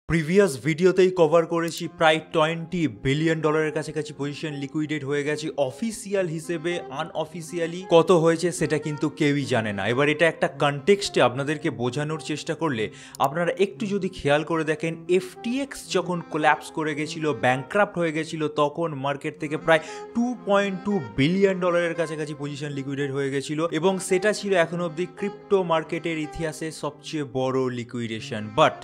Previous ভিডিওতেই cover করেছি প্রায় $20 বিলিয়ন কাছাকাছি পজিশন লিকুইডেট হয়ে গেছে অফিসিয়াল হিসেবে। আনঅফিসিয়ালি কত হয়েছে সেটা কিন্তু কেউই জানে না। এবার এটা একটা কনটেক্সটে আপনাদেরকে বোঝানোর চেষ্টা করলে আপনারা একটু যদি খেয়াল করে দেখেন, এফটিএক্স যখন কোল্যাপস করে গেছিল, ব্যাংক্রাফ্ট হয়ে গেছিল, তখন মার্কেট থেকে প্রায় $2.2 বিলিয়ন কাছাকাছি পজিশন লিকুইডেট হয়ে গেছিল এবং সেটা ছিল এখন অবধি ক্রিপ্টো মার্কেটের ইতিহাসে সবচেয়ে বড় liquidation. But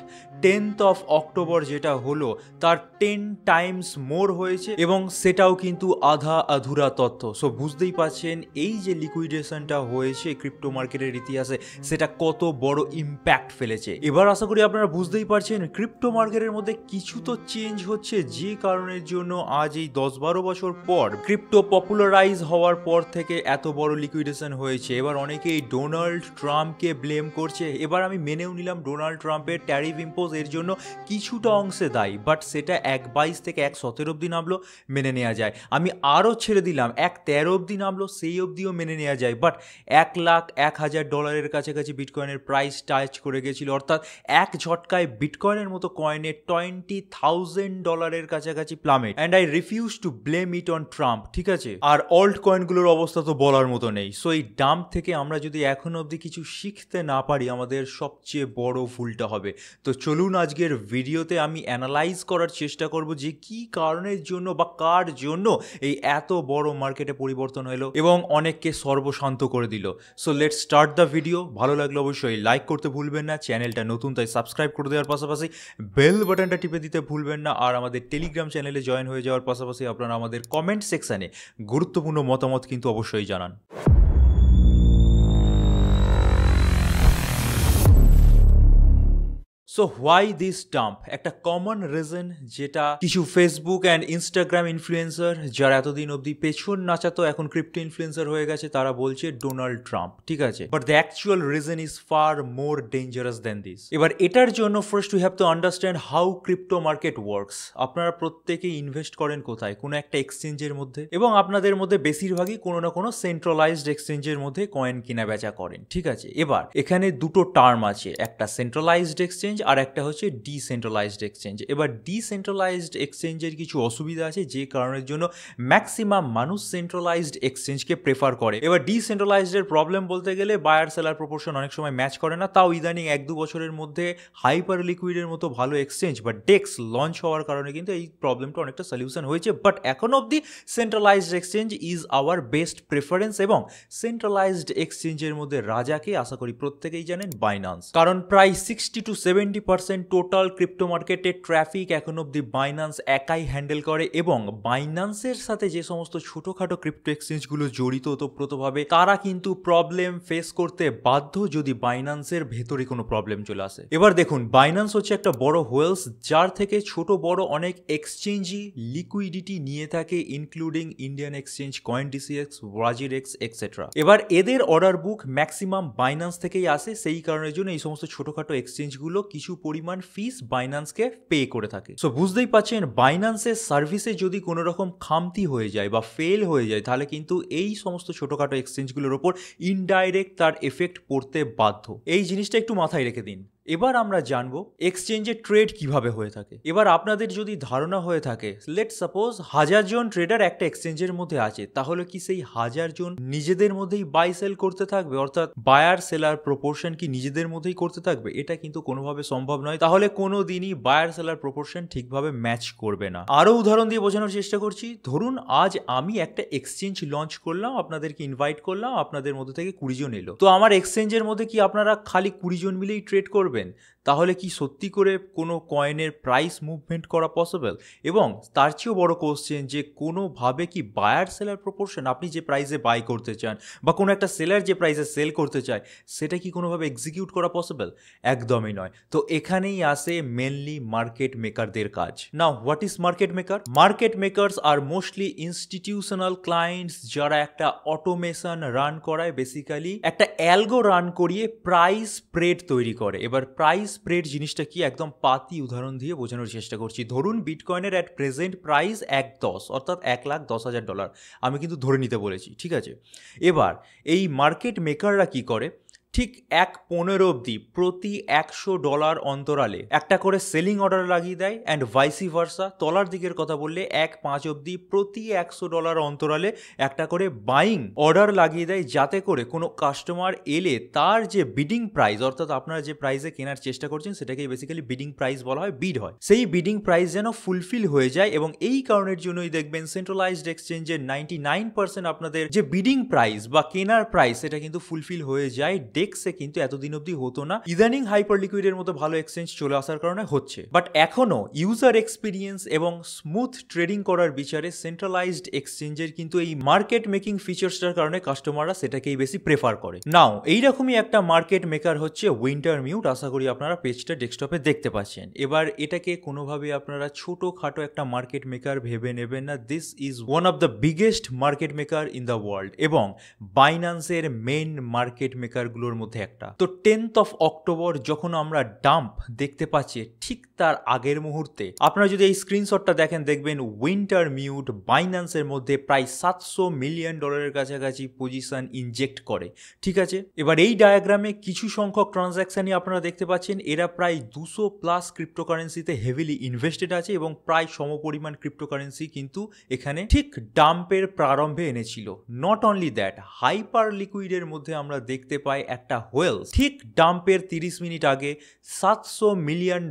10th of October যেটা হলো তার 10 টাইমস মোর হয়েছে এবং সেটাও কিন্তু আধা আধুরা তথ্য। সো বুঝতেই পারছেন এই যে লিকুইডেশনটা হয়েছে ক্রিপ্টো মার্কেটের ইতিহাসে সেটা কত বড় ইম্প্যাক্ট ফেলেছে। এবার আশা করি আপনারা বুঝতেই পারছেন ক্রিপ্টো মার্কেটের মধ্যে কিছু তো চেঞ্জ হচ্ছে, যে কারণের জন্য আজ এই 10-12 বছর পর ক্রিপ্টো পপুলারাইজ হওয়ার পর থেকে এত বড় লিকুইডেশন হয়েছে। এবার অনেকেই ডোনাল্ড ট্রাম্পকে ব্লেম করছে। এবার আমি মেনেও নিলাম ডোনাল্ড ট্রাম্পের ট্যারিফ ইম্পোজ এর জন্য কিছুটা অংশে দায়ী, বাট সেটা 1.22 থেকে 1.17 অব্দি নামলো, মেনে নেওয়া যায়। আমি আরও ছেড়ে দিলাম 1.13 অব্দি নামলো, সেই অবধিও মেনে নেওয়া যায়। বাট $1,01,000 কাছাকাছি বিটকয়েনের প্রাইস টাচ করে গেছিল, অর্থাৎ এক ঝটকায় বিটকয়েনের মতো কয়েনের $20,000 কাছাকাছি plummet. And I refuse to blame it on Trump, ঠিক আছে? আর অল্ট কয়েনগুলোর অবস্থা তো বলার মতো নেই। সো এই ডাম্প থেকে আমরা যদি এখন অবধি কিছু শিখতে না পারি, আমাদের সবচেয়ে বড় ভুলটা হবে। তো চলুন আজকের ভিডিওতে আমি অ্যানালাইজ করার চেষ্টা করব যে কি কারণের জন্য বা কার জন্য এই এত বড় মার্কেটে পরিবর্তন হলো এবং অনেককে সর্বশান্ত করে দিল। So let's start the video. ভালো লাগলে অবশ্যই লাইক করতে ভুলবেন না, চ্যানেলটা নতুন তাই সাবস্ক্রাইব করে দেওয়ার পাশাপাশি বেল বাটনটা টিপে দিতে ভুলবেন না। আর আমাদের টেলিগ্রাম চ্যানেলে জয়েন হয়ে যাওয়ার পাশাপাশি আপনারা আমাদের কমেন্ট সেকশানে গুরুত্বপূর্ণ মতামত কিন্তু অবশ্যই জানান। So why this dump? একটা কমন রিজন যেটা কিছু ফেসবুক অ্যান্ড ইনস্টাগ্রাম ইনফ্লুয়েন্সার যারা এতদিন অবধি পেছন নাচাতো এখন ক্রিপ্টো ইনফ্লুয়েন্সার হয়ে গেছে, তারা বলছে ডোনাল্ড ট্রাম্প, ঠিক আছে? But the actual reason is far more dangerous then this. এবার এটার জন্য first we have to understand how crypto market works. আপনারা প্রত্যেকেই ইনভেস্ট করেন কোথায়? কোনো একটা এক্সচেঞ্জের মধ্যে, এবং আপনাদের মধ্যে বেশিরভাগই কোনো না কোনো সেন্ট্রালাইজড এক্সচেঞ্জের মধ্যে কয়েন কিনা বেচা করেন, ঠিক আছে? এবার এখানে দুটো টার্ম আছে, একটা সেন্ট্রালাইজড এক্সচেঞ্জ আর একটা হচ্ছে ডিসেন্ট্রালাইজড এক্সচেঞ্জ। এবার ডিসেন্ট্রালাইজড এক্সচেঞ্জের কিছু অসুবিধা আছে যে কারণের জন্য ম্যাক্সিমাম মানুষ সেন্ট্রালাইজড এক্সচেঞ্জকে প্রেফার করে। এবার ডিসেন্ট্রালাইজডের প্রবলেম বলতে গেলে বায়ার সেলার প্রপোর্শন অনেক সময় ম্যাচ করে না। তাও ইদানিং 1-2 বছরের মধ্যে হাইপার লিকুইডের মতো ভালো এক্সচেঞ্জ বা ডেক্স লঞ্চ হওয়ার কারণে কিন্তু এই প্রবলেমটা অনেকটা সলিউশন হয়েছে। বাট এখন অবধি centralised exchange is our best preference এবং সেন্ট্রালাইজড এক্সচেঞ্জের মধ্যে রাজাকে আশা করি প্রত্যেকেই জানেন, বাইন্যান্স। কারণ প্রায় 60-70% টোটাল ক্রিপ্টো মার্কেটের ট্রাফিক এখন অব্দি বাইন্যান্স একাই হ্যান্ডেল করে এবং বাইন্যান্সের সাথে যে সমস্ত ছোটোখাটো ক্রিপ্টো এক্সচেঞ্জগুলো জড়িত ওতপ্রোতভাবে, তারা কিন্তু প্রবলেম ফেস করতে বাধ্য যদি বাইন্যান্সের ভেতরে কোনো প্রবলেম চলে আসে। এবার দেখুন, বাইন্যান্স হচ্ছে একটা বড় হোয়েলস যার থেকে ছোট বড় অনেক এক্সচেঞ্জই লিকুইডিটি নিয়ে থাকে, ইনক্লুডিং ইন্ডিয়ান এক্সচেঞ্জ, কয়েনডিসিএক্স, ওয়াজিরেক্স এক্সেট্রা। এবার এদের অর্ডার বুক ম্যাক্সিমাম বাইন্যান্স থেকেই আসে, সেই কারণের জন্য এই সমস্ত ছোটোখাটো এক্সচেঞ্জগুলো কিছু পরিমাণ ফিস বাইন্যান্সকে পে করে থাকে। সো বুঝতেই পারছেন, বাইন্যান্সের সার্ভিসে যদি কোনো রকম খামতি হয়ে যায় বা ফেল হয়ে যায়, তাহলে কিন্তু এই সমস্ত ছোটোখাটো এক্সচেঞ্জগুলোর ওপর ইনডাইরেক্ট তার এফেক্ট পড়তে বাধ্য। এই জিনিসটা একটু মাথায় রেখে দিন। এবার আমরা জানবো এক্সচেঞ্জে ট্রেড কিভাবে হয়ে থাকে। এবার আপনাদের যদি ধারণা হয়ে থাকে, লেট সাপোজ 1000 জন ট্রেডার একটা এক্সচেঞ্জের মধ্যে আছে, তাহলে কি সেই 1000 জন নিজেদের মধ্যেই বাই সেল করতে থাকবে? অর্থাৎ বায়ার সেলার প্রপোর্শন কি নিজেদের মধ্যেই করতে থাকবে? এটা কিন্তু কোনোভাবে সম্ভব নয়। তাহলে কোনো দিনই বায়ার সেলার প্রপোর্শন ঠিকভাবে ম্যাচ করবে না। আরও উদাহরণ দিয়ে বোঝানোর চেষ্টা করছি। ধরুন আজ আমি একটা এক্সচেঞ্জ লঞ্চ করলাম, আপনাদেরকে ইনভাইট করলাম, আপনাদের মধ্যে থেকে 20 জন এলো। তো আমার এক্সচেঞ্জের মধ্যে কি আপনারা খালি 20 জন মিলেই ট্রেড করবেন? তাহলে কি সত্যি করে কোনো কয়েনের প্রাইস মুভমেন্ট করা পসিবল? এবং তার চেয়েও বড় কোশ্চেন, যে কোনোভাবে কি বায়ার সেলার প্রপোর্শন, আপনি যে প্রাইসে বাই করতে চান বা কোনো একটা সেলার যে প্রাইসে সেল করতে চায়, সেটা কি কোনোভাবে এক্সিকিউট করা পসিবল? একদমই নয়। তো এখানেই আসে মেনলি মার্কেট মেকারদের কাজ। Now what is market maker? Market makers are mostly institutional clients যারা একটা অটোমেশন রান করায়, বেসিক্যালি একটা অ্যালগো রান করিয়ে প্রাইস স্প্রেড তৈরি করে। এবার প্রাইস স্প্রেড জিনিসটা কি, একদম পাতি উদাহরণ দিয়ে বোঝানোর চেষ্টা করছি। ধরুন বিটকয়েনের অ্যাট প্রেজেন্ট প্রাইস 1.10, অর্থাৎ $1,10,000। আমি কিন্তু ধরে নিতে বলেছি, ঠিক আছে? এবার এই মার্কেট মেকাররা কি করে, ঠিক 1:15 অবধি প্রতি $100 অন্তরালে একটা করে সেলিং অর্ডার লাগিয়ে দেয়, অ্যান্ড ভাইসি ভার্সা তলার দিকের কথা বললে 1:05 অবধি প্রতি $100 অন্তরালে একটা করে বাইং অর্ডার লাগিয়ে দেয়, যাতে করে কোনো কাস্টমার এলে তার যে বিডিং প্রাইস, অর্থাৎ আপনারা যে প্রাইসে কেনার চেষ্টা করছেন সেটাকে বেসিক্যালি বিডিং প্রাইস বলা হয়, বিড হয়, সেই বিডিং প্রাইস যেন ফুলফিল হয়ে যায়। এবং এই কারণের জন্যই দেখবেন সেন্ট্রালাইজড এক্সচেঞ্জের 99% আপনাদের যে বিডিং প্রাইস বা কেনার প্রাইস সেটা কিন্তু ফুলফিল হয়ে যায়। ডেক্সে কিন্তু এতদিন অবধি হতো না, ইদানিং হাইপার লিকুইডের মতো ভালো এক্সচেঞ্জ চলে আসার কারণে হচ্ছে। বাট এখনো ইউজার এক্সপিরিয়েন্স এবং স্মুথ ট্রেডিং করার বিচারে সেন্ট্রালাইজড এক্সচেঞ্জের কিন্তু এই মার্কেট মেকিং ফিচার্সটার কারণে কাস্টমাররা সেটাকেই বেশি প্রেফার করে। নাও এইরকমই একটা মার্কেট মেকার হচ্ছে উইন্টারমিউট। আশা করি আপনারা পেজটা ডেস্কটপে দেখতে পাচ্ছেন। এবার এটাকে কোনোভাবে আপনারা ছোটোখাটো একটা মার্কেট মেকার ভেবে নেবেন না, this is one of the biggest market maker in the world এবং বাইন্যান্সের মেন মার্কেট মেকারগুলোর মধ্যে একটা। তো 10th of October যখন আমরা ডাম্প দেখতে পাচ্ছি, ঠিক তার আগের মুহূর্তে আপনারা যদি এই স্ক্রিনশটটা দেখেন, দেখবেন উইন্টারমিউট বাইন্যান্সের মধ্যে প্রায় $700 মিলিয়ন কাছাকাছি পজিশন ইনজেক্ট করে। ঠিক আছে, এবার এই ডায়াগ্রামে কিছু সংখ্যক ট্রানজ্যাকশনই আপনারা দেখতে পাচ্ছেন, এরা প্রায় 200+ ক্রিপ্টোকারেন্সিতে হেভিলি ইনভেস্টেড আছে এবং প্রায় সমপরিমাণ ক্রিপ্টোকারেন্সি কিন্তু এখানে ঠিক ডাম্পের প্রারম্ভে এনেছিল। নট অনলি দ্যাট, হাইপার লিকুইডের মধ্যে আমরা দেখতে পাই একটা হোয়েল ঠিক ডাম্পের 30 মিনিট আগে $700 মিলিয়ন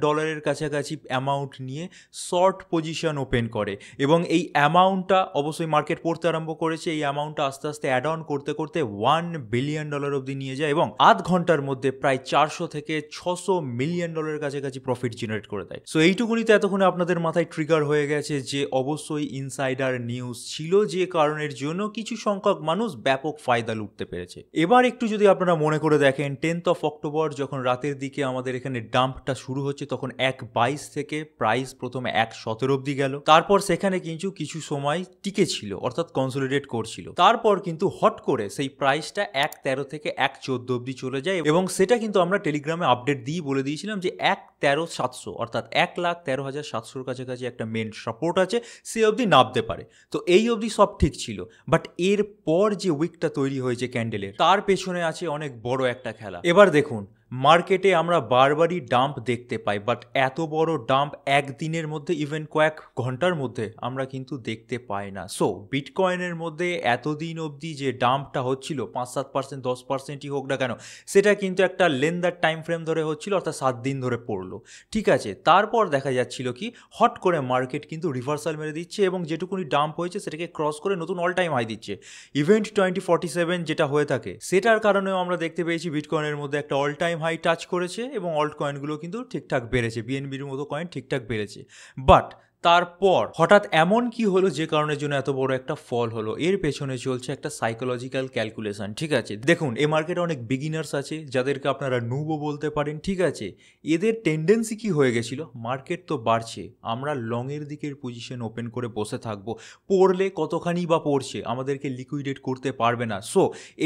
কাছাকাছি অ্যামাউন্ট নিয়ে শর্ট পজিশন ওপেন করে এবং এই অ্যামাউন্টটা অবশ্যই মার্কেট পড়তে আরম্ভ করেছে। এই অ্যামাউন্টটা আস্তে আস্তে অ্যাড অন করতে করতে $1 বিলিয়ন অবধি নিয়ে যায় এবং আধ ঘন্টার মধ্যে প্রায় 400 থেকে 600 মিলিয়ন কাছাকাছি প্রফিট জেনারেট করে দেয়। সো এইটুকুনি তো এতক্ষণে আপনাদের মাথায় ট্রিগার হয়ে গেছে যে অবশ্যই ইনসাইডার নিউজ ছিল, যে কারণের জন্য কিছু সংখ্যক মানুষ ব্যাপক ফায়দা লুটতে পেরেছে। এবার একটু যদি আপনারা মনে করে দেখেন, 10th of October যখন রাতের দিকে আমাদের এখানে ডাম্পটা শুরু হচ্ছে, তখন 1:22 থেকে প্রাইস প্রথমে 1:17 অবধি গেল। তারপর সেখানে কিন্তু কিছু সময় টিকে ছিল, অর্থাৎ কনসোলিডেট করছিল। তারপর কিন্তু হট করে সেই প্রাইসটা 1:13 থেকে 1:14 অবধি চলে যায় এবং সেটা কিন্তু আমরা টেলিগ্রামে আপডেট দিয়ে বলে দিয়েছিলাম যে 1:13,700 অর্থাৎ 1,13,700 কাছাকাছি একটা মেন সাপোর্ট আছে, সে অবধি নামতে পারে। তো এই অবধি সব ঠিক ছিল। বাট এরপর যে উইকটা তৈরি হয়েছে ক্যান্ডেলের, তার পেছনে আছে অনেক বড় একটা খেলা। এবার দেখুন, মার্কেটে আমরা বারবারই ডাম্প দেখতে পাই, বাট এত বড় ডাম্প একদিনের মধ্যে, ইভেন কয়েক ঘন্টার মধ্যে আমরা কিন্তু দেখতে পাই না। সো বিটকয়েনের মধ্যে এতদিন অবধি যে ডাম্পটা হচ্ছিল, 5-7%, 10%ই হোক না কেন, সেটা কিন্তু একটা লেন্দার টাইম ফ্রেম ধরে হচ্ছিল, অর্থাৎ 7 দিন ধরে পড়লো। ঠিক আছে, তারপর দেখা যাচ্ছিল কি হট করে মার্কেট কিন্তু রিভার্সাল মেরে দিচ্ছে এবং যেটুকুনি ডাম্প হয়েছে সেটাকে ক্রস করে নতুন অল টাইম হাই দিচ্ছে। ইভেন্ট 2047 যেটা হয়ে থাকে, সেটার কারণেও আমরা দেখতে পেয়েছি বিটকয়েনের মধ্যে একটা অল টাইম হাই টাচ করেছে এবং অল্ট কয়েনগুলো কিন্তু ঠিকঠাক বেড়েছে, বিএনবির মতো কয়েন ঠিকঠাক বেড়েছে। বাট তারপর হঠাৎ এমন কি হলো যে কারণের জন্য এত বড় একটা ফল হলো? এর পেছনে চলছে একটা সাইকোলজিক্যাল ক্যালকুলেশন। ঠিক আছে, দেখুন এই মার্কেটে অনেক বিগিনার্স আছে যাদেরকে আপনারা নুবও বলতে পারেন। ঠিক আছে, এদের টেন্ডেন্সি কি হয়ে গেছিল, মার্কেট তো বাড়ছে, আমরা লংয়ের দিকের পজিশন ওপেন করে বসে থাকবো, পড়লে কতখানি বা পড়ছে, আমাদেরকে লিকুইডেট করতে পারবে না। সো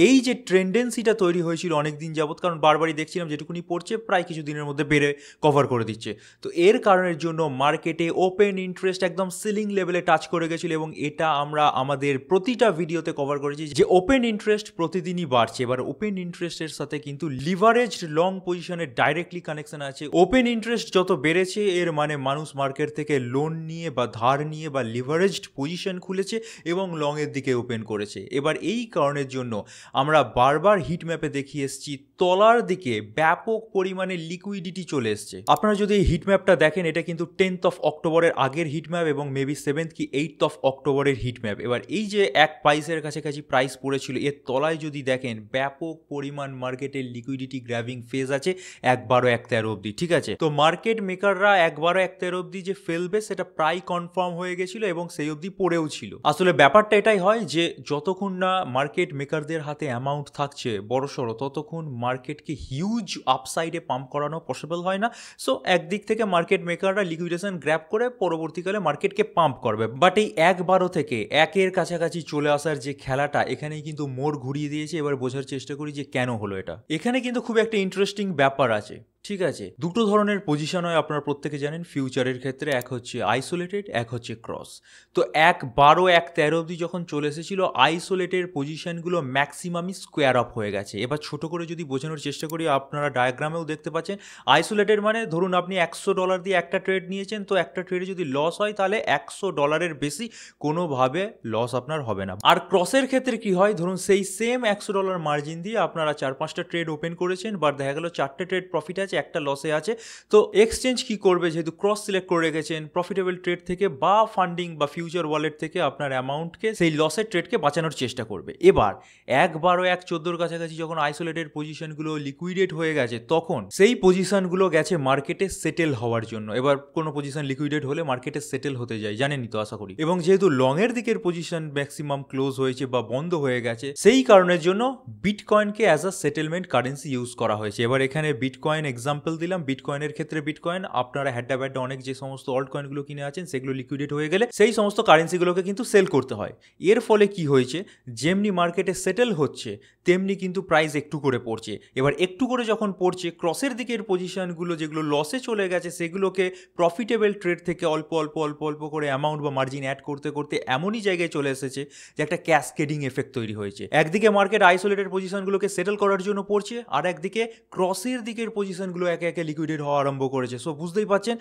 এই যে টেন্ডেন্সিটা তৈরি হয়েছিল অনেক দিন যাবত, কারণ বারবারই দেখছিলাম যেটুকুনি পড়ছে প্রায় কিছু দিনের মধ্যে বেড়ে কভার করে দিচ্ছে, তো এর কারণের জন্য মার্কেটে ওপেন ইন্টারেস্ট একদম সিলিং লেভেলে টাচ করে গেছিল এবং এটা আমরা আমাদের প্রতিটা ভিডিওতে কভার করেছি যে ওপেন ইন্টারেস্ট প্রতিদিনই বাড়ছে। এবার ওপেন ইন্টারেস্টের সাথে কিন্তু লিভারেজড লং পজিশনের ডাইরেক্টলি কানেকশন আছে। ওপেন ইন্টারেস্ট যত বেড়েছে, এর মানে মানুষ মার্কেট থেকে লোন নিয়ে বা ধার নিয়ে বা লিভারেজড পজিশন খুলেছে এবং লং এর দিকে ওপেন করেছে। এবার এই কারণের জন্য আমরা বারবার হিট ম্যাপে দেখিয়ে এসেছি তলার দিকে ব্যাপক পরিমাণে লিকুইডিটি চলে এসছে। আপনারা যদি এই হিট ম্যাপটা দেখেন, এটা কিন্তু 10th of October আগের হিট ম্যাপ এবং মেবি 7th কি 8th of October hit map. এবার এই যে 1 কাছাকাছি প্রাইস পড়েছিল, এর তলায় যদি দেখেন ব্যাপক পরিমাণ মার্কেটের লিকুইডিটি গ্র্যাবিং ফেজ আছে 1:12-1:13 অবধি। ঠিক আছে, তো মার্কেট মেকাররা 1:12-1:13 অবধি যে ফেলবে সেটা প্রায় কনফার্ম হয়ে গেছিল এবং সেই অবধি পড়েও ছিল। আসলে ব্যাপারটা এটাই হয় যে যতক্ষণ না মার্কেট মেকারদের হাতে অ্যামাউন্ট থাকছে বড়সড়, ততক্ষণ মার্কেটকে হিউজ আপসাইডে পাম্প করানো পসিবল হয় না। সো একদিক থেকে মার্কেট মেকাররা লিকুইডেশন গ্র্যাব করে পরবর্তীকালে মার্কেটকে পাম্প করবে। বাট এই 1:12 থেকে 1-এর কাছাকাছি চলে আসার যে খেলাটা, এখানেই কিন্তু মোড় ঘুরিয়ে দিয়েছে। এবার বোঝার চেষ্টা করি যে কেন হলো এটা। এখানে কিন্তু খুব একটা ইন্টারেস্টিং ব্যাপার আছে। ঠিক আছে, দুটো ধরনের পজিশন হয় আপনারা প্রত্যেকে জানেন ফিউচারের ক্ষেত্রে, এক হচ্ছে আইসোলেটেড, এক হচ্ছে ক্রস। তো 1/12 অবধি যখন চলে এসেছিল আইসোলেটেড পজিশনগুলো ম্যাক্সিমামই স্কোয়ার আপ হয়ে গেছে। এবার ছোট করে যদি বোঝানোর চেষ্টা করি, আপনারা ডায়াগ্রামেও দেখতে পাচ্ছেন আইসোলেটেড মানে ধরুন আপনি $100 দিয়ে একটা ট্রেড নিয়েছেন, তো একটা ট্রেডে যদি লস হয় তাহলে $100 বেশি কোনোভাবে লস আপনার হবে না। আর ক্রসের ক্ষেত্রে কি হয়, ধরুন সেই সেম $100 মার্জিন দিয়ে আপনারা 4-5টা ট্রেড ওপেন করেছেন, বাট দেখা গেল 4টে ট্রেড প্রফিট আছে, একটা লসে আছে। তো এক্সচেঞ্জ কি করবে, যেহেতু ক্রস সিলেক্ট করে রেখেছেন, প্রফিটেবল ট্রেড থেকে বা ফান্ডিং বা ফিউচার ওয়ালেট থেকে আপনার অ্যামাউন্টকে সেই লসের ট্রেডকে বাঁচানোর চেষ্টা করবে। এবার 1/12-1/14 কাছাকাছি যখন আইসোলেটেড পজিশনগুলো লিকুইডেট হয়ে গেছে, তখন সেই পজিশনগুলো গেছে মার্কেটে সেটেল হওয়ার জন্য। এবার কোনো পজিশন লিকুইডেট হলে মার্কেটে সেটেল হতে যায়, জানেনই তো আশা করি। এবং যেহেতু লং এর দিকের পজিশন ম্যাক্সিমাম ক্লোজ হয়েছে বা বন্ধ হয়ে গেছে, সেই কারণের জন্য বিটকয়েনকে as a settlement currency use করা হয়েছে। এবার এখানে বিটকয়েন এক্সাম্পল দিলাম। বিটকয়েনের ক্ষেত্রে বিটকয়েন আপনারা হ্যাড্ডা ব্যাড্ডা অনেক যে সমস্ত অল্ট কয়েনগুলো কিনে আছেন সেগুলো লিকুইডেট হয়ে গেলে সেই সমস্ত কারেন্সিগুলোকে কিন্তু সেল করতে হয়। এর ফলে কি হয়েছে, যেমনি মার্কেটে সেটেল হচ্ছে তেমনি কিন্তু প্রাইস একটু করে পড়ছে। এবার একটু করে যখন পড়ছে, ক্রসের দিকের পজিশনগুলো যেগুলো লসে চলে গেছে সেগুলোকে প্রফিটেবল ট্রেড থেকে অল্প অল্প অল্প অল্প করে অ্যামাউন্ট বা মার্জিন অ্যাড করতে করতে এমনই জায়গায় চলে এসেছে যে একটা ক্যাসকেডিং এফেক্ট তৈরি হয়েছে। একদিকে মার্কেট আইসোলেটেড পজিশনগুলোকে সেটেল করার জন্য পড়ছে, আর একদিকে ক্রসের দিকের পজিশনগুলো একে একে লিকুইডেট হওয়া আরম্ভ করেছে। সো বুঝতেই পারছেন,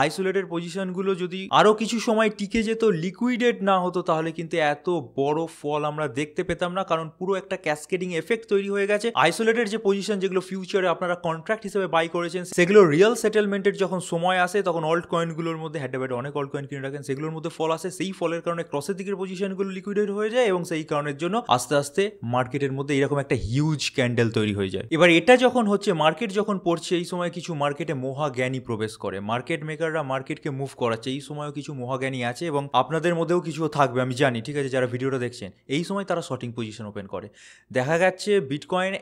আইসোলেটেড পজিশনগুলো যদি আরও কিছু সময় টিকে যেত, লিকুইডেট না হতো, তাহলে কিন্তু এত বড় ফল আমরা দেখতে পেতাম না, কারণ পুরো একটা ক্যাসকেডিং এফেক্ট তৈরি হয়ে গেছে। আইসোলেটেড যে পজিশন যেগুলো ফিউচারে আপনারা কন্ট্রাক্ট হিসেবে বাই করেছেন, সেগুলো রিয়েল সেটেলমেন্টের যখন সময় আসে তখন অল্ট কয়েনগুলোর মধ্যে হ্যাড্ডা অনেক অল্ট কয়েন কিনে রাখেন, সেগুলোর মধ্যে ফল আসে। সেই ফলের কারণে ক্রসের দিকের পজিশনগুলো লিকুইডেট হয়ে যায় এবং সেই কারণের জন্য আস্তে আস্তে মার্কেটের মধ্যে এরকম একটা হিউজ ক্যান্ডেল তৈরি হয়ে যায়। এবার এটা যখন হচ্ছে, মার্কেট যখন পড়ছে, এই সময় কিছু মার্কেটে মহাজ্ঞানী প্রবেশ করে, মার্কেট মেকাররা মার্কেটকে মুভ করাচ্ছে। এই সময়ও কিছু মহাজ্ঞানী আছে এবং আপনাদের মধ্যেও কিছু থাকবে, আমি জানি, ঠিক আছে, যারা ভিডিওটা দেখছেন। এই সময় তারা শর্টিং পজিশন ওপেন করে। দেখা যাচ্ছে বিটকয়েন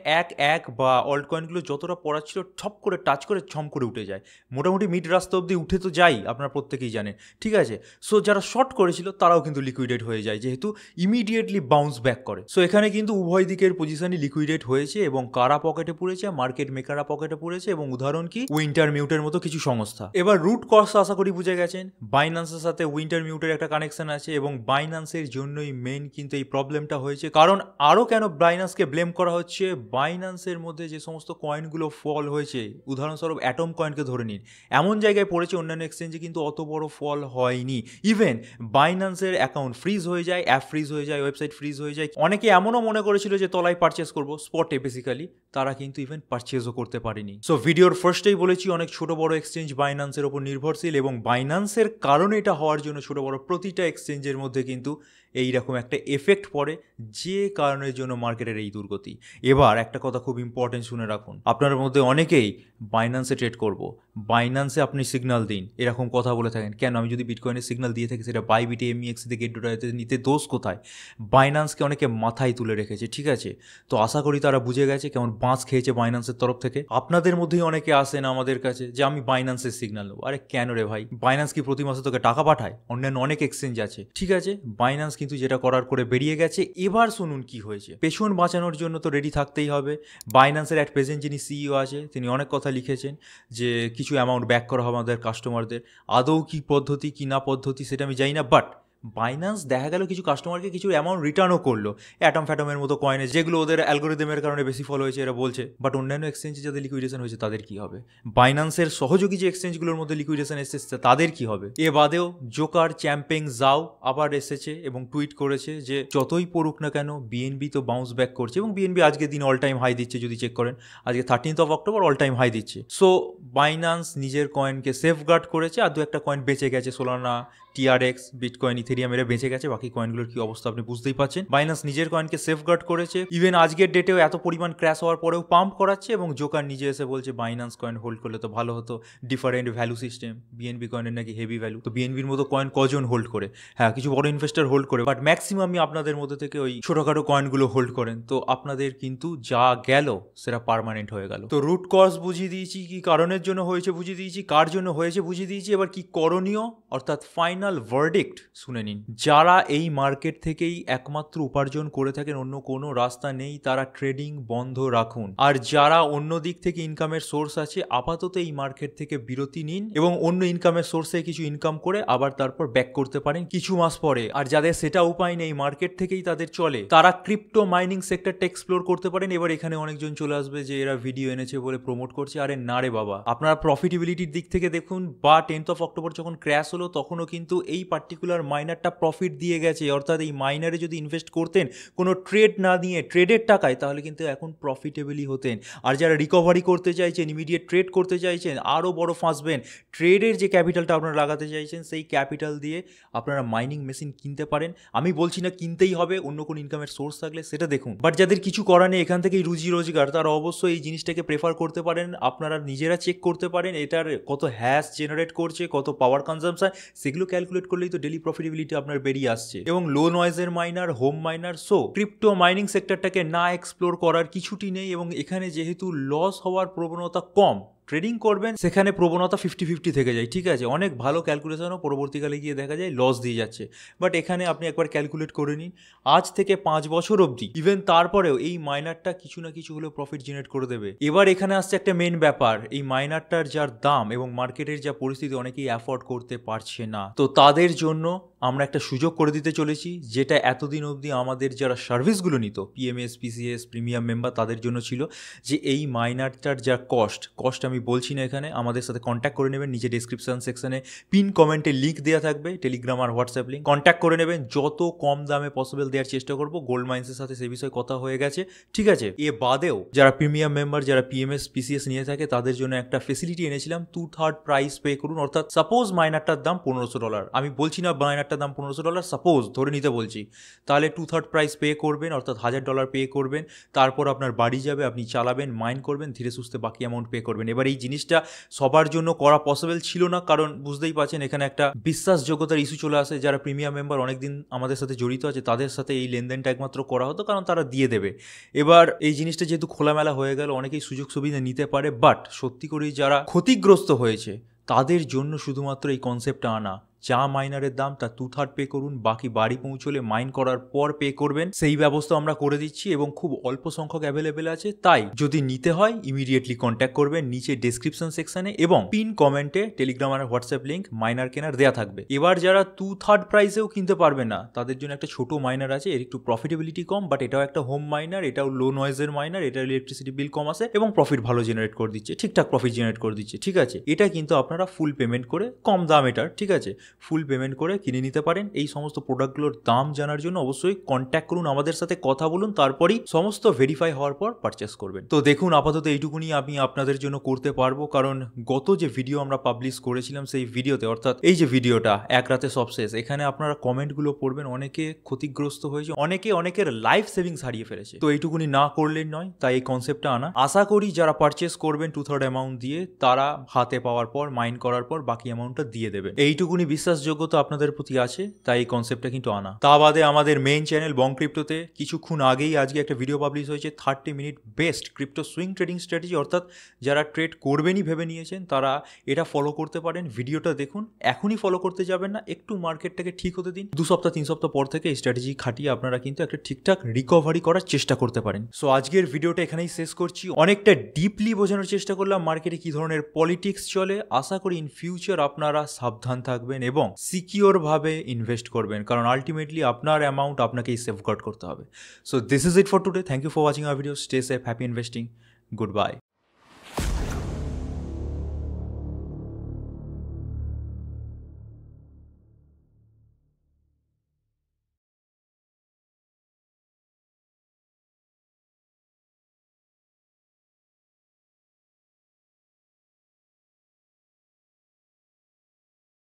এক বা অল্ট কয়েনগুলো যতটা পড়া ছিল ঠপ করে টাচ করে ছম করে উঠে যায়, মোটামুটি মিড রাস্তা অবধি উঠে তো যাই, আপনারা প্রত্যেকেই জানেন, ঠিক আছে। সো যারা শর্ট করেছিল তারাও কিন্তু লিকুইডেট হয়ে যায়, যেহেতু ইমিডিয়েটলি বাউন্স ব্যাক করে। সো এখানে কিন্তু উভয় দিকের পজিশনই লিকুইডেট হয়েছে এবং কারা পকেটে পড়েছে, মার্কেট মেকাররা পকেটে পড়েছে, এবং উদাহরণ কি উইন্টার মিউটের মতো কিছু সংস্থা। এবার রুট কজ আশা করি বুঝে গেছেন, বাইন্যান্সের সাথে উইন্টার মিউটের একটা কানেকশন আছে এবং বাইন্যান্সের জন্যই মেন কিন্তু এই প্রবলেমটা হয়েছে। কারণ আরও কেন বাইন্যান্সকে ব্লেম করা হচ্ছে, বাইন্যান্সের মধ্যে যে সমস্ত কয়েনগুলো ফল হয়েছে, উদাহরণস্বরূপ অ্যাটম কয়েনকে ধরে নিন, এমন জায়গায় পড়েছে অন্যান্য এক্সচেঞ্জে কিন্তু অত বড় ফল হয়নি। ইভেন বাইন্যান্সের অ্যাকাউন্ট ফ্রিজ হয়ে যায়, অ্যাপ ফ্রিজ হয়ে যায়, ওয়েবসাইট ফ্রিজ হয়ে যায়। অনেকে এমনও মনে করেছিল যে তলায় পারচেস করবো স্পটে, বেসিক্যালি তারা কিন্তু ইভেন পারচেসও করতে পারেনি। সো ভিডিওর ফার্স্টেই বলেছি অনেক ছোট বড় এক্সচেঞ্জ বাইন্যান্সের ওপর নির্ভরশীল, এবং বাইন্যান্সের কারণে এটা হওয়ার জন্য ছোট বড় প্রতিটা এক্সচেঞ্জের মধ্যে কিন্তু এইরকম একটা এফেক্ট পড়ে, যে কারণের জন্য মার্কেটের এই দুর্গতি। এবার একটা কথা খুব ইম্পর্টেন্ট শুনে রাখুন, আপনার মধ্যে অনেকেই বাইন্যান্সে ট্রেড করব, বাইন্যান্সে আপনি সিগন্যাল দিন, এরকম কথা বলে থাকেন। কেন? আমি যদি বিটকয়েনের সিগন্যাল দিয়ে থাকি, সেটা বাইবিটে, এমইএক্স থেকে গেট.আইতে নিতে দোষ কোথায়? বাইন্যান্সকে অনেকে মাথায় তুলে রেখেছে, ঠিক আছে। তো আশা করি তারা বুঝে গেছে কেমন বাঁচ খেয়েছে বাইন্যান্সের তরফ থেকে। আপনাদের মধ্যেই অনেকে আসেন আমাদের কাছে যে আমি বাইন্যান্সের সিগন্যাল নেবো। আরে কেন রে ভাই, বাইন্যান্স কি প্রতি মাসে তোকে টাকা পাঠায়? অন্যান্য অনেক এক্সচেঞ্জ আছে, ঠিক আছে। বাইন্যান্স কিন্তু যেটা করার করে বেরিয়ে গেছে। এবার শুনুন কি হয়েছে। পেছন বাঁচানোর জন্য তো রেডি থাকতেই হবে। বাইন্যান্সের অ্যাট প্রেজেন্ট যিনি সিইও আছে, তিনি অনেক কথা লিখেছেন যে কিছু অ্যামাউন্ট ব্যাক করা হবে আমাদের কাস্টমারদের। আদৌ কি পদ্ধতি কি না পদ্ধতি সেটা আমি জানি না, বাট বাইন্যান্স দেখা গেল কিছু কাস্টমারকে কিছু অ্যামাউন্ট রিটার্নও করলো, অ্যাটম ফ্যাটমের মতো কয়েনে, যেগুলো ওদের অ্যালগোরিদমের কারণে বেশি ফলো হয়েছে এরা বলছে। বাট অন্যান্য এক্সচেঞ্জে যাদের লিকুইডেশন হয়েছে তাদের কি হবে? বাইন্যান্সের সহযোগী যে এক্সচেঞ্জগুলোর মধ্যে লিকুইডেশন এসেছে তাদের কি হবে? এ বাদেও জোকার, চ্যাম্পেং, জাও আবার এসেছে এবং টুইট করেছে যে যতই পড়ুক না কেন বিএনবি তো বাউন্স ব্যাক করছে, এবং বিএনবি আজকের দিন অল টাইম হাই দিচ্ছে। যদি চেক করেন আজকে 13th of October all time high দিচ্ছে। সো বাইন্যান্স নিজের কয়েনকে সেফগার্ড করেছে, আর দু একটা কয়েন বেঁচে গেছে, সোলানা, টিআরএক্স, বিটকয়েন, ইথেরিয়াম এরা বেঁচে গেছে। বাকি কয়েনগুলোর কি অবস্থা আপনি বুঝতেই পাচ্ছেন। বাইন্যান্স নিজের কয়েনকে সেফগার্ড করেছে, ইভেন আজকের ডেটেও এত পরিমাণ ক্র্যাশ হওয়ার পরেও পাম্প করাচ্ছে, এবং জোকার নিজে এসে বলছে বাইন্যান্স কয়েন হোল্ড করলে তো ভালো হতো, ডিফারেন্ট ভ্যালু সিস্টেম, বিএনবি কয়েনের নাকি হেভি ভ্যালু। তো বিএনবির মতো কয়েন কজন হোল্ড করে? হ্যাঁ, কিছু বড় ইনভেস্টার হোল্ড করে, বাট ম্যাক্সিমামই আপনাদের মধ্যে থেকে ওই ছোটখাটো কয়েনগুলো হোল্ড করেন। তো আপনাদের কিন্তু যা গেল সেটা পার্মানেন্ট হয়ে গেল। তো রুট কজ বুঝিয়ে দিয়েছি, কি কারণের জন্য হয়েছে বুঝিয়ে দিয়েছি, কার জন্য হয়েছে বুঝিয়ে দিয়েছি। এবার কি করণীয় অর্থাৎ ফাইনাল ভার্ডিক্ট শুনে শুনে নিন। যারা এই মার্কেট থেকেই একমাত্র উপার্জন করে থাকেন, অন্য কোনো রাস্তা নেই, তারা ট্রেডিং বন্ধ রাখুন। আর যারা অন্য দিক থেকে ইনকামের সোর্স আছে, আপাতত এই মার্কেট থেকে বিরতি নিন এবং অন্য ইনকামের সোর্সে কিছু ইনকাম করে আবার তারপর ব্যাক করতে পারেন কিছু মাস পরে। আর যাদের সেটা উপায় নেই, মার্কেট থেকেই তাদের চলে, তারা ক্রিপ্টো মাইনিং সেক্টরটা এক্সপ্লোর করতে পারেন। এবার এখানে অনেকজন চলে আসবে যে এরা ভিডিও এনেছে বলে প্রমোট করছে। আরে না রে বাবা, আপনারা প্রফিটেবিলিটির দিক থেকে দেখুন, বা 10th of October যখন ক্র্যাশ হলো তখনও কিন্তু এই পার্টিকুলার মাইনারটা প্রফিট দিয়ে গেছে। অর্থাৎ এই মাইনারে যদি ইনভেস্ট করতেন কোনো ট্রেড না নিয়ে, ট্রেডের টাকায়, তাহলে কিন্তু এখন প্রফিটেবলই হতেন। আর যারা রিকভারি করতে চাইছেন, ইমিডিয়েট ট্রেড করতে চাইছেন, আরও বড় ফাঁসবেন, ট্রেডের যে ক্যাপিটালটা আপনারা লাগাতে চাইছেন সেই ক্যাপিটাল দিয়ে আপনারা মাইনিং মেশিন কিনতে পারেন। আমি বলছি না কিনতেই হবে, অন্য কোনো ইনকামের সোর্স থাকলে সেটা দেখুন। বাট যাদের কিছু করার নেই, এখান থেকেই রুজি রোজগার, তারা অবশ্যই এই জিনিসটাকে প্রেফার করতে পারেন। আপনারা নিজেরা চেক করতে পারেন এটার কত হ্যাশ জেনারেট করছে, কত পাওয়ার কনজাম্পশন, সেগুলো ক্যালকুলেট করলেই তো ডেলি প্রফিটেবিলিটি আপনার বেরিয়ে আসছে। এবং লো নয়েজের miner, home miner, so crypto mining সেক্টরটাকে না এক্সপ্লোর করার কিছুটি নেই। এবং এখানে যেহেতু লস হওয়ার প্রবণতা কম, ট্রেডিং করবেন সেখানে প্রবণতা 50-50 থেকে যায়, ঠিক আছে। অনেক ভালো ক্যালকুলেশনও পরবর্তীকালে গিয়ে দেখা যায় লস দিয়ে যাচ্ছে। বাট এখানে আপনি একবার ক্যালকুলেট করে নিন, আজ থেকে 5 বছর অবধি, ইভেন তারপরেও এই মাইনারটা কিছু না কিছু হলেও প্রফিট জেনারেট করে দেবে। এবার এখানে আসছে একটা মেন ব্যাপার, এই মাইনারটার যার দাম এবং মার্কেটের যা পরিস্থিতি, অনেকেই অ্যাফোর্ড করতে পারছে না। তো তাদের জন্য আমরা একটা সুযোগ করে দিতে চলেছি, যেটা এতদিন অবধি আমাদের যারা সার্ভিসগুলো নিত, পিএমএস, পিসিএস, প্রিমিয়াম মেম্বার, তাদের জন্য ছিল যে এই মাইনারটার যা কস্ট আমি বলছি না এখানে, আমাদের সাথে কন্ট্যাক্ট করে নেবেন। নিচে ডিসক্রিপশন সেকশনে পিন কমেন্টে লিঙ্ক দেওয়া থাকবে, টেলিগ্রাম আর হোয়াটসঅ্যাপ লিঙ্ক, কন্ট্যাক্ট করে নেবেন। যত কম দামে পসিবল দেওয়ার চেষ্টা করবো। গোল্ড মাইন্সের সাথে সে বিষয়ে কথা হয়ে গেছে, ঠিক আছে। এ বাদেও যারা প্রিমিয়াম মেম্বার, যারা পিএমএস, পিসিএস নিয়ে থাকে, তাদের জন্য একটা ফেসিলিটি এনেছিলাম, 2/3 প্রাইস পে করুন। অর্থাৎ সাপোজ মাইনারটার দাম $1500, আমি বলছি না মাইনারটার দাম $1500, সাপোজ ধরে নিতে বলছি, তাহলে 2/3 প্রাইস পে করবেন, অর্থাৎ $1000 পে করবেন। তারপর আপনার বাড়ি যাবে, আপনি চালাবেন, মাইন করবেন, ধীরে সুস্থে বাকি অ্যামাউন্ট পে করবেন। এবার এই জিনিসটা সবার জন্য করা পসিবল ছিল না, কারণ বুঝতেই পারছেন এখানে একটা বিশ্বাসযোগ্যতার ইস্যু চলে আসে। যারা প্রিমিয়াম মেম্বার অনেকদিন আমাদের সাথে জড়িত আছে, তাদের সাথে এই লেনদেনটা একমাত্র করা হতো, কারণ তারা দিয়ে দেবে। এবার এই জিনিসটা যেহেতু খোলামেলা হয়ে গেল, অনেকেই সুযোগ সুবিধা নিতে পারে। বাট সত্যি করেই যারা ক্ষতিগ্রস্ত হয়েছে, তাদের জন্য শুধুমাত্র এই কনসেপ্টটা আনা, যা মাইনারের দাম তার 2/3 পে করুন, বাকি বাড়ি পৌঁছলে মাইন করার পর পে করবেন, সেই ব্যবস্থা আমরা করে দিচ্ছি। এবং খুব অল্প সংখ্যক অ্যাভেলেবেল আছে, তাই যদি নিতে হয় ইমিডিয়েটলি কন্ট্যাক্ট করবেন নিচে ডেসক্রিপশন সেকশনে, এবং পিন কমেন্টে টেলিগ্রাম আর হোয়াটসঅ্যাপ লিঙ্ক মাইনার কেনার দেওয়া থাকবে। এবার যারা 2/3 প্রাইসেও কিনতে পারবে না, তাদের জন্য একটা ছোট মাইনার আছে, এর একটু প্রফিটেবিলিটি কম, বাট এটাও একটা হোম মাইনার, এটাও লো নয়েজের মাইনার, এটার ইলেকট্রিসিটি বিল কম আসে এবং প্রফিট ভালো জেনারেট করে দিচ্ছে, ঠিকঠাক প্রফিট জেনারেট করে দিচ্ছে, ঠিক আছে। এটা কিন্তু আপনারা ফুল পেমেন্ট করে, কম দাম এটার, ঠিক আছে, ফুল পেমেন্ট করে কিনে নিতে পারেন। এই সমস্ত প্রোডাক্টগুলোর দাম জানার জন্য অবশ্যই কন্ট্যাক্ট করুন, আমাদের সাথে কথা বলুন, তারপরেই সমস্ত ভেরিফাই হওয়ার পর পারচেস করবেন। তো দেখুন, আপাতত এইটুকুনি আমি আপনাদের জন্য করতে পারবো, কারণ গত যে ভিডিও আমরা পাবলিশ করেছিলাম সেই ভিডিওতে, অর্থাৎ এই যে ভিডিওটা এক রাতে সব শেষ, এখানে আপনারা কমেন্টগুলো পড়বেন, অনেকে ক্ষতিগ্রস্ত হয়েছে, অনেকের লাইফ সেভিংস হারিয়ে ফেলেছে। তো এইটুকুনি না করলেন নয়, তাই এই কনসেপ্টটা আনা। আশা করি যারা পারচেস করবেন 2/3 অ্যামাউন্ট দিয়ে, তারা হাতে পাওয়ার পর, মাইন করার পর বাকি অ্যামাউন্টটা দিয়ে দেবেন। এইটুকুনি বিশ্বাসযোগ্যতা আপনাদের প্রতি আছে, তাই এই কনসেপ্টটা কিন্তু আনা। তা বাদে আমাদের মেইন চ্যানেল বং ক্রিপ্টোতে কিছুক্ষণ আগেই আজকে একটা ভিডিও পাবলিশ হয়েছে, 30 minute best crypto swing trading strategy. অর্থাৎ যারা ট্রেড করবেনই ভেবে নিয়েছেন, তারা এটা ফলো করতে পারেন। ভিডিওটা দেখুন, এখনই ফলো করতে যাবেন না, একটু মার্কেটটাকে ঠিক হতে দিন। 2 সপ্তাহ 3 সপ্তাহ পর থেকে এই স্ট্র্যাটেজি খাটিয়ে আপনারা কিন্তু একটা ঠিকঠাক রিকভারি করার চেষ্টা করতে পারেন। সো আজকের ভিডিওটা এখানেই শেষ করছি। অনেকটা ডিপলি বোঝানোর চেষ্টা করলাম মার্কেটে কি ধরনের পলিটিক্স চলে। আশা করি ইন ফিউচার আপনারা সাবধান থাকবেন এবং সিকিওর ভাবে ইনভেস্ট করবেন, কারণ আলটিমেটলি আপনার অ্যামাউন্ট আপনাকেই সেফগার্ড করতে হবে। So this is it for today. Thank you for watching our video. Stay safe, happy investing, good by.